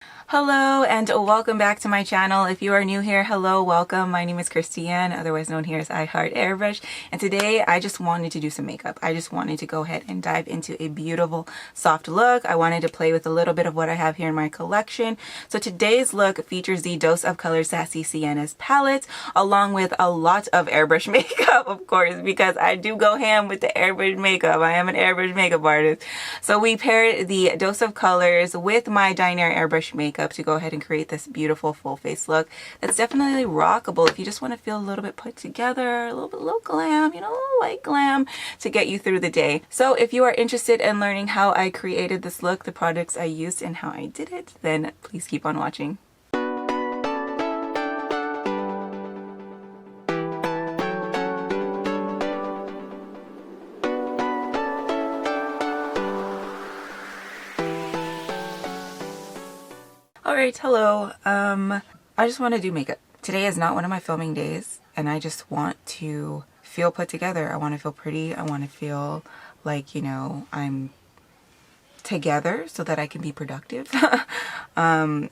Hello and welcome back to my channel. If you are new here, hello, welcome. My name is Christiane, otherwise known here as IHeartAirbrush, and today I just wanted to do some makeup. I just wanted to go ahead and dive into a beautiful soft look. I wanted to play with a little bit of what I have here in my collection. So today's look features the Dose of Color Sassy Siennas palette, along with a lot of airbrush makeup, of course, because I do go ham with the airbrush makeup. I am an airbrush makeup artist. So we paired the Dose of Colors with my Dinair Airbrush makeup to go ahead and create this beautiful full face look that's definitely rockable if you just want to feel a little bit put together, a little glam, you know, light glam to get you through the day. So if you are interested in learning how I created this look, the products I used, and how I did it, then please keep on watching. Alright, hello. I just want to do makeup. Today is not one of my filming days, and I just want to feel put together. I want to feel pretty. I want to feel like, you know, I'm together so that I can be productive.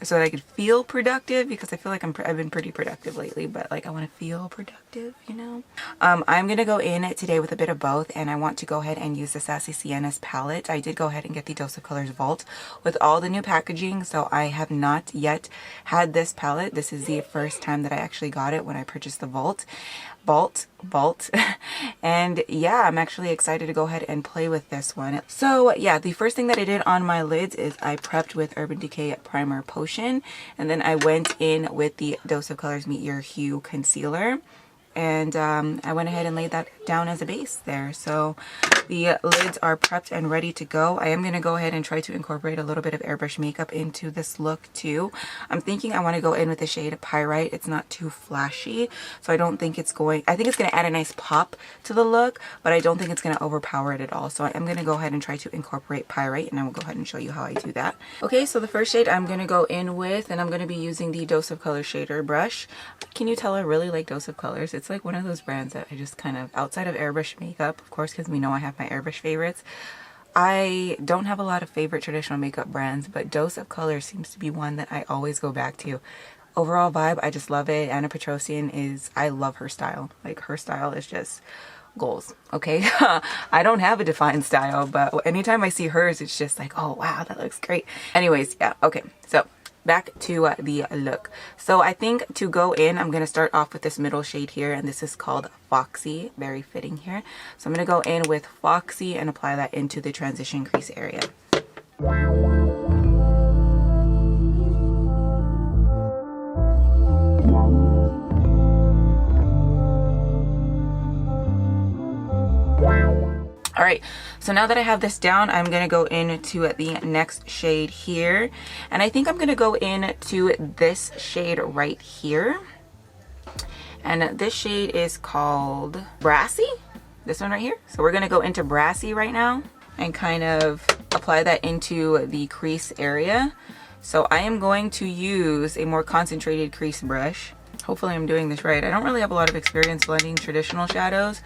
So that I could feel productive, because I feel like I've been pretty productive lately, but like I want to feel productive, you know. I'm gonna go in today with a bit of both, and I want to go ahead and use the Sassy Siennas palette. I did go ahead and get the Dose of Colors Vault with all the new packaging, so I have not yet had this palette. This is the first time that I actually got it when I purchased the Vault. And yeah, I'm actually excited to go ahead and play with this one. So yeah, the first thing that I did on my lids is I prepped with Urban Decay Primer Potion, and then I went in with the Dose of Colors Meet Your Hue Concealer, and I went ahead and laid that down as a base there. So the lids are prepped and ready to go. I am going to go ahead and try to incorporate a little bit of airbrush makeup into this look too. I'm thinking I want to go in with the shade Pyrite. It's not too flashy, so I don't think it's going, I think it's going to add a nice pop to the look, but I don't think it's going to overpower it at all. So I am going to go ahead and try to incorporate Pyrite, and I will go ahead and show you how I do that. Okay, so the first shade I'm going to go in with, and I'm going to be using the Dose of Color shader brush. Can you tell I really like Dose of Colors? It's like one of those brands that I just kind of, outside of airbrush makeup, of course, because we know I have my airbrush favorites, I don't have a lot of favorite traditional makeup brands, but Dose of Color seems to be one that I always go back to. Overall vibe, I just love it. Anna Petrosian is, I love her style. Like, her style is just goals, okay? I don't have a defined style, but anytime I see hers, it's just like, oh wow, that looks great. Anyways, yeah, okay, so back to the look. So I think to go in, I'm going to start off with this middle shade here, and this is called Foxy. Very fitting here. So I'm going to go in with Foxy and apply that into the transition crease area. Alright, so now that I have this down, I'm going to go into the next shade here. And I think I'm going to go into this shade right here. And this shade is called Brassy. This one right here. So we're going to go into Brassy right now and kind of apply that into the crease area. So I am going to use a more concentrated crease brush. Hopefully I'm doing this right. I don't really have a lot of experience blending traditional shadows,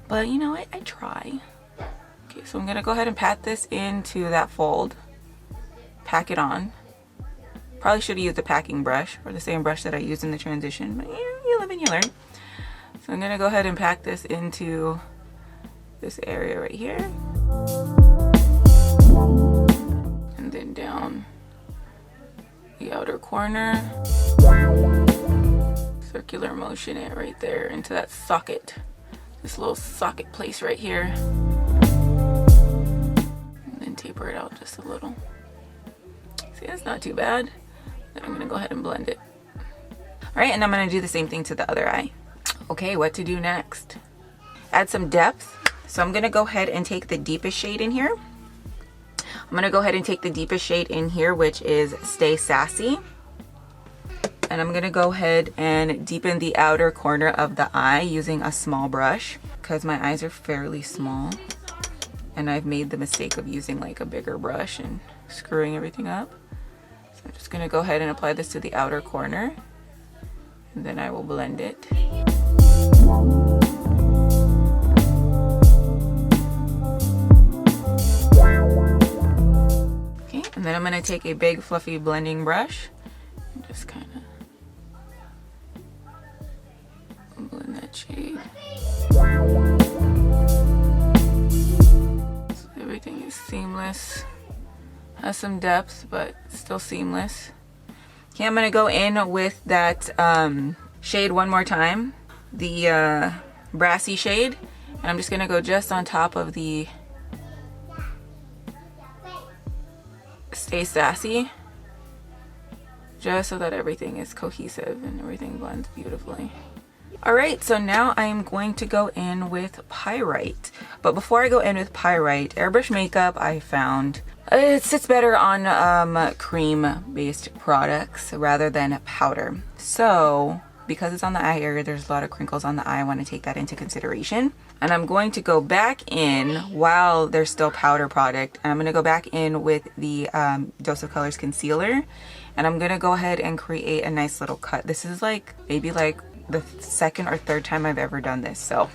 but you know, I try. Okay, so I'm gonna go ahead and pat this into that fold. Pack it on. Probably should have used a packing brush, or the same brush that I used in the transition, but yeah, you live and you learn. So I'm gonna go ahead and pack this into this area right here. And then down the outer corner. Circular motion it right there into that socket. This little socket place right here, and then taper it out just a little. See, that's not too bad. Then I'm gonna go ahead and blend it. All right, and I'm gonna do the same thing to the other eye. Okay, what to do next? Add some depth. So I'm gonna go ahead and take the deepest shade in here. I'm gonna go ahead and take the deepest shade in here, which is Stay Sassy. And I'm gonna go ahead and deepen the outer corner of the eye using a small brush, because my eyes are fairly small and I've made the mistake of using like a bigger brush and screwing everything up. So I'm just gonna go ahead and apply this to the outer corner, and then I will blend it. And then I'm going to take a big fluffy blending brush and just kind of blend that shade. So everything is seamless. Has some depth, but still seamless. Okay, I'm going to go in with that shade one more time. The brassy shade. And I'm just going to go just on top of the Stay Sassy. Just so that everything is cohesive and everything blends beautifully. Alright, so now I am going to go in with Pyrite. But before I go in with Pyrite, airbrush makeup I found it sits better on cream-based products rather than powder. So, because it's on the eye area, there's a lot of crinkles on the eye. I want to take that into consideration. And I'm going to go back in while there's still powder product. And I'm going to go back in with the Dose of Colors concealer. And I'm going to go ahead and create a nice little cut. This is like, maybe like the second or third time I've ever done this. So,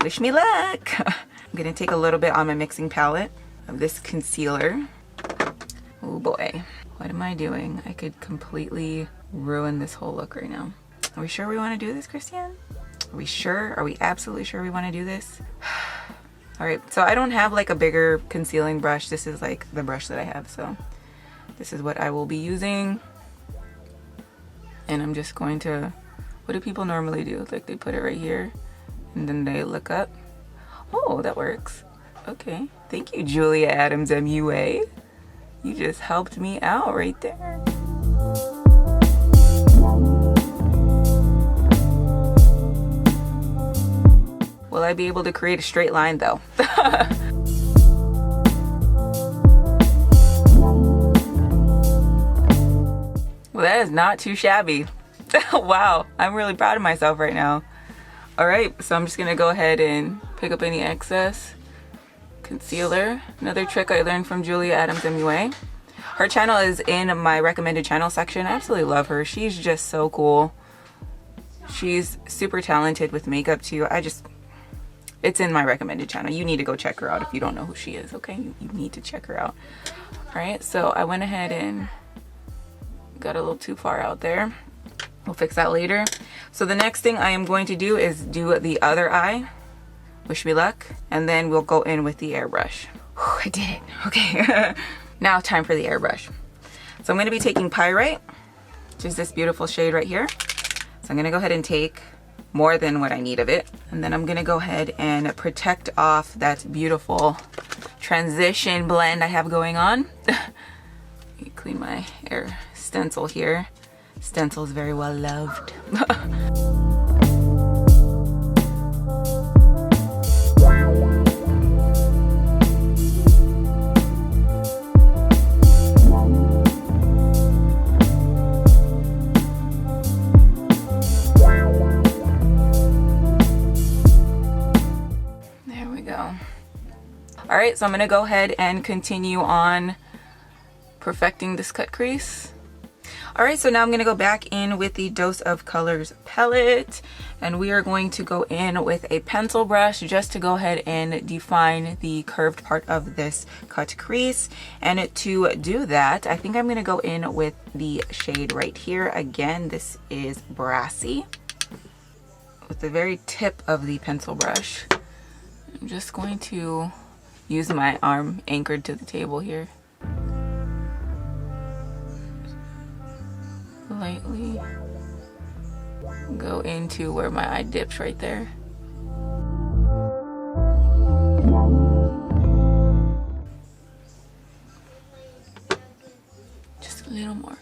wish me luck. I'm going to take a little bit on my mixing palette of this concealer. Oh boy, what am I doing? I could completely ruin this whole look right now. Are we sure we want to do this, Christiane? Are we sure? Are we absolutely sure we want to do this? All right, so I don't have like a bigger concealing brush. This is like the brush that I have, so this is what I will be using. And I'm just going to, what do people normally do? Like they put it right here and then they look up. Oh, that works. Okay, thank you, Julia Adams MUA. You just helped me out right there. Will I be able to create a straight line though? Well, that is not too shabby. Wow, I'm really proud of myself right now. All right, so I'm just gonna go ahead and pick up any excess concealer. Another trick I learned from Julia Adams MUA. Her channel is in my recommended channel section. I absolutely love her. She's just so cool. She's super talented with makeup too. It's in my recommended channel. You need to go check her out if you don't know who she is, okay? You need to check her out. All right, so I went ahead and got a little too far out there. We'll fix that later. So the next thing I am going to do is do the other eye. Wish me luck. And then we'll go in with the airbrush. Whew, I did it. Okay. Now time for the airbrush. So I'm going to be taking Pyrite, which is this beautiful shade right here. So I'm going to go ahead and take more than what I need of it. And then I'm going to go ahead and protect off that beautiful transition blend I have going on. Clean my air stencil here. Stencil is very well loved. There we go. All right, so I'm gonna go ahead and continue on perfecting this cut crease. All right, so now I'm going to go back in with the Dose of Colors palette, and we are going to go in with a pencil brush just to go ahead and define the curved part of this cut crease. And to do that, I think I'm going to go in with the shade right here. Again, this is Brassy. With the very tip of the pencil brush, I'm just going to use my arm anchored to the table here. Lightly go into where my eye dips right there. Just a little more.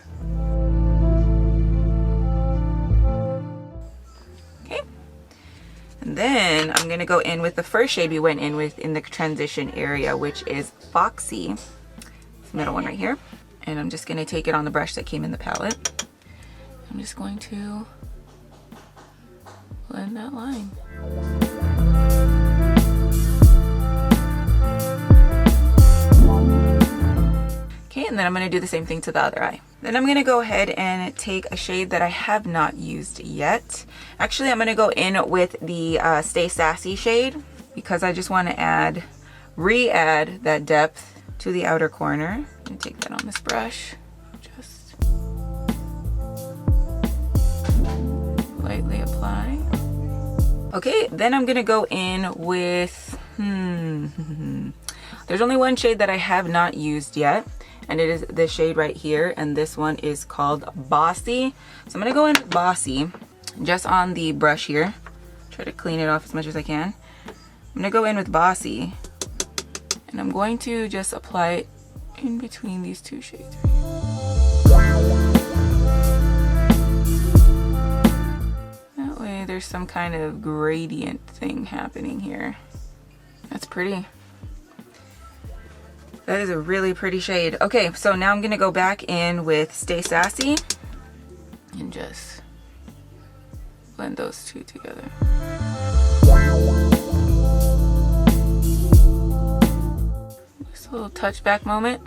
Okay. And then I'm going to go in with the first shade we went in with in the transition area, which is Foxy. This middle one right here. And I'm just going to take it on the brush that came in the palette. I'm just going to blend that line. Okay, and then I'm going to do the same thing to the other eye. Then I'm going to go ahead and take a shade that I have not used yet. Actually, I'm going to go in with the Stay Sassy shade because I just want to re-add that depth to the outer corner. I'm gonna take that on this brush. Just lightly apply. Okay, then I'm gonna go in with, there's only one shade that I have not used yet, and it is this shade right here, and this one is called Bossy. So I'm gonna go in with Bossy, just on the brush here. Try to clean it off as much as I can. I'm gonna go in with Bossy, and I'm going to just apply it in between these two shades. That way there's some kind of gradient thing happening here. That's pretty. That is a really pretty shade. Okay, so now I'm gonna go back in with Stay Sassy and just blend those two together. Just a little touchback moment.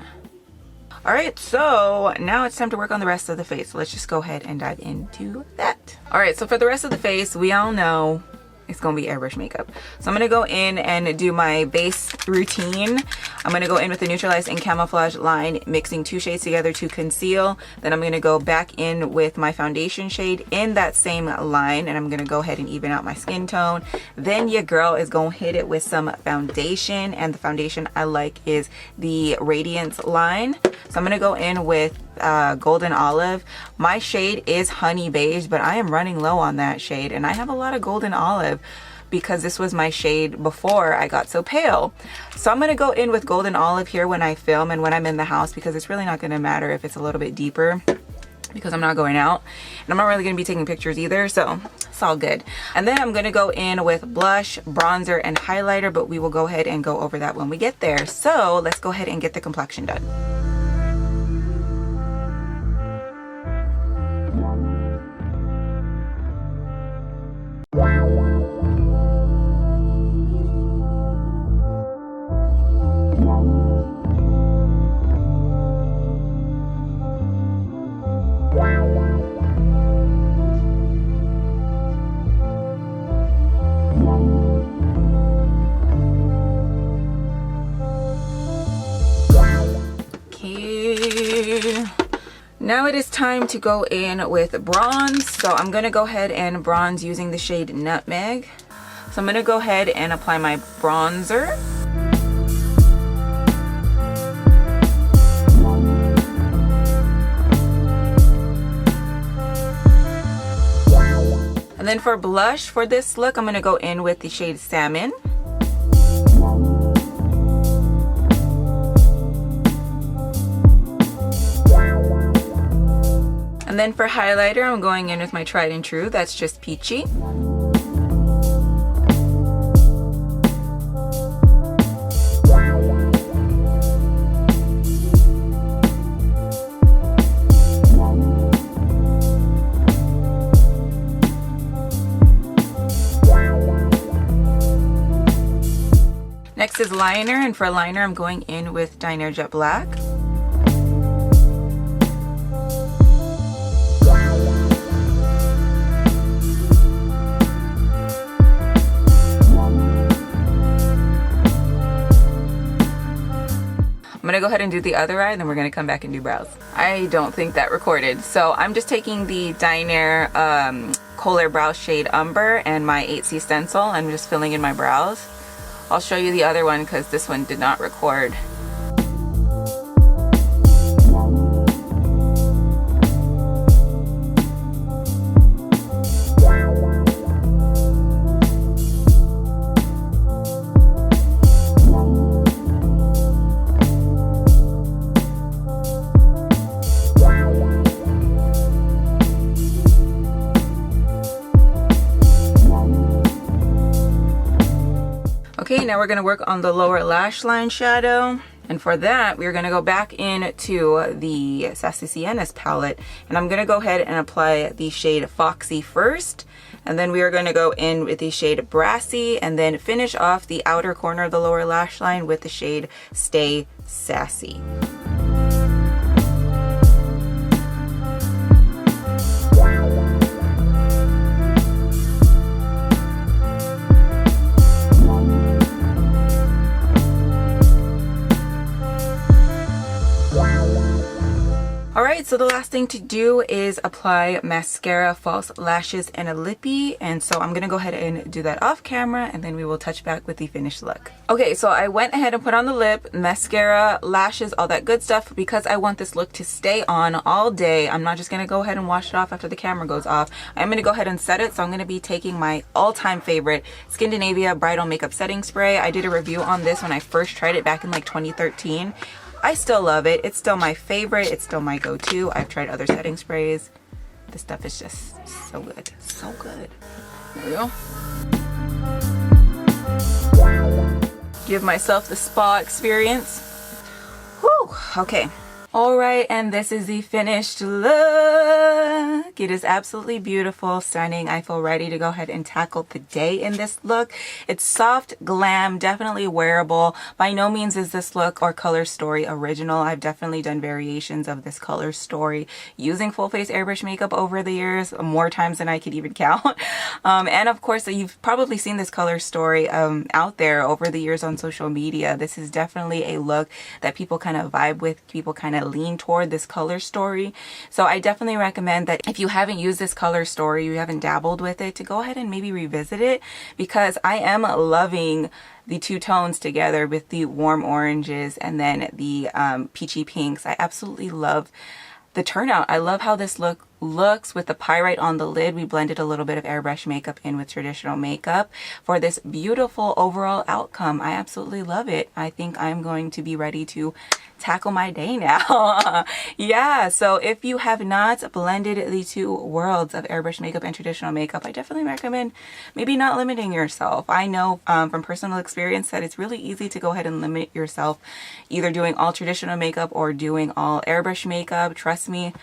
All right, so now it's time to work on the rest of the face. So let's just go ahead and dive into that. All right, so for the rest of the face, we all know it's gonna be airbrush makeup. So I'm gonna go in and do my base routine. I'm gonna go in with the Neutralize and Camouflage line, mixing two shades together to conceal. Then I'm gonna go back in with my foundation shade in that same line, and I'm gonna go ahead and even out my skin tone. Then your girl is gonna hit it with some foundation, and the foundation I like is the Radiance line. So I'm gonna go in with Golden Olive. My shade is Honey Beige, but I am running low on that shade, and I have a lot of Golden Olive because this was my shade before I got so pale. So I'm gonna go in with Golden Olive here when I film and when I'm in the house, because it's really not gonna matter if it's a little bit deeper because I'm not going out and I'm not really gonna be taking pictures either, so it's all good. And then I'm gonna go in with blush, bronzer, and highlighter, but we will go ahead and go over that when we get there. So let's go ahead and get the complexion done. Now it is time to go in with bronze. So I'm gonna go ahead and bronze using the shade Nutmeg. So I'm gonna go ahead and apply my bronzer. And then for blush, for this look, I'm gonna go in with the shade Salmon. And then for highlighter, I'm going in with my tried and true, that's just Peachy. Next is liner, and for liner, I'm going in with Dinair Jet Black. I'm gonna go ahead and do the other eye, and then we're gonna come back and do brows. I don't think that recorded. So I'm just taking the Dinair Colair Brow shade Umber and my 8C Stencil. I'm just filling in my brows. I'll show you the other one because this one did not record. Okay, now we're gonna work on the lower lash line shadow. And for that, we're gonna go back into the Sassy Siennas palette. And I'm gonna go ahead and apply the shade Foxy first. And then we are gonna go in with the shade Brassy, and then finish off the outer corner of the lower lash line with the shade Stay Sassy. So the last thing to do is apply mascara, false lashes, and a lippy. And so I'm gonna go ahead and do that off camera, and then we will touch back with the finished look. Okay, so I went ahead and put on the lip, mascara, lashes, all that good stuff. Because I want this look to stay on all day, I'm not just gonna go ahead and wash it off after the camera goes off. I'm gonna go ahead and set it. So I'm gonna be taking my all-time favorite Skindinavia Bridal Makeup Setting Spray. I did a review on this when I first tried it back in like 2013. I still love it. It's still my favorite. It's still my go-to. I've tried other setting sprays. This stuff is just so good. So good. There we go. Give myself the spa experience. Whew. Okay. Alright, and this is the finished look. It is absolutely beautiful, stunning. I feel ready to go ahead and tackle the day in this look. It's soft, glam, definitely wearable. By no means is this look or color story original. I've definitely done variations of this color story using full face airbrush makeup over the years, more times than I could even count. And of course, you've probably seen this color story out there over the years on social media. This is definitely a look that people kind of vibe with, people kind of lean toward this color story. So I definitely recommend that if you haven't used this color story, you haven't dabbled with it, to go ahead and maybe revisit it, because I am loving the two tones together with the warm oranges and then the peachy pinks. I absolutely love the turnout. I love how this look looks with the pyrite on the lid. We blended a little bit of airbrush makeup in with traditional makeup for this beautiful overall outcome. I absolutely love it. I think I'm going to be ready to tackle my day now. Yeah, so if you have not blended the two worlds of airbrush makeup and traditional makeup, I definitely recommend maybe not limiting yourself. I know from personal experience that it's really easy to go ahead and limit yourself, either doing all traditional makeup or doing all airbrush makeup. Trust me,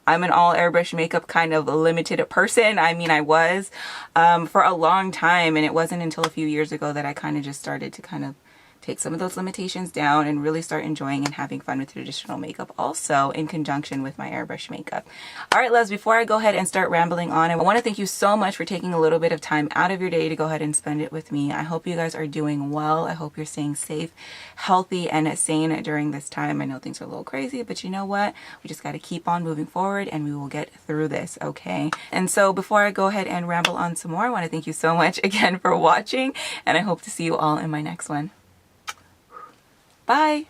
I'm an all airbrush makeup kind of limited person. I mean, I was for a long time, and it wasn't until a few years ago that I kind of just started to kind of take some of those limitations down and really start enjoying and having fun with traditional makeup also in conjunction with my airbrush makeup. All right, loves, before I go ahead and start rambling on, I want to thank you so much for taking a little bit of time out of your day to go ahead and spend it with me. I hope you guys are doing well. I hope you're staying safe, healthy, and sane during this time. I know things are a little crazy, but you know what? We just got to keep on moving forward and we will get through this, okay? And so before I go ahead and ramble on some more, I want to thank you so much again for watching, and I hope to see you all in my next one. Bye.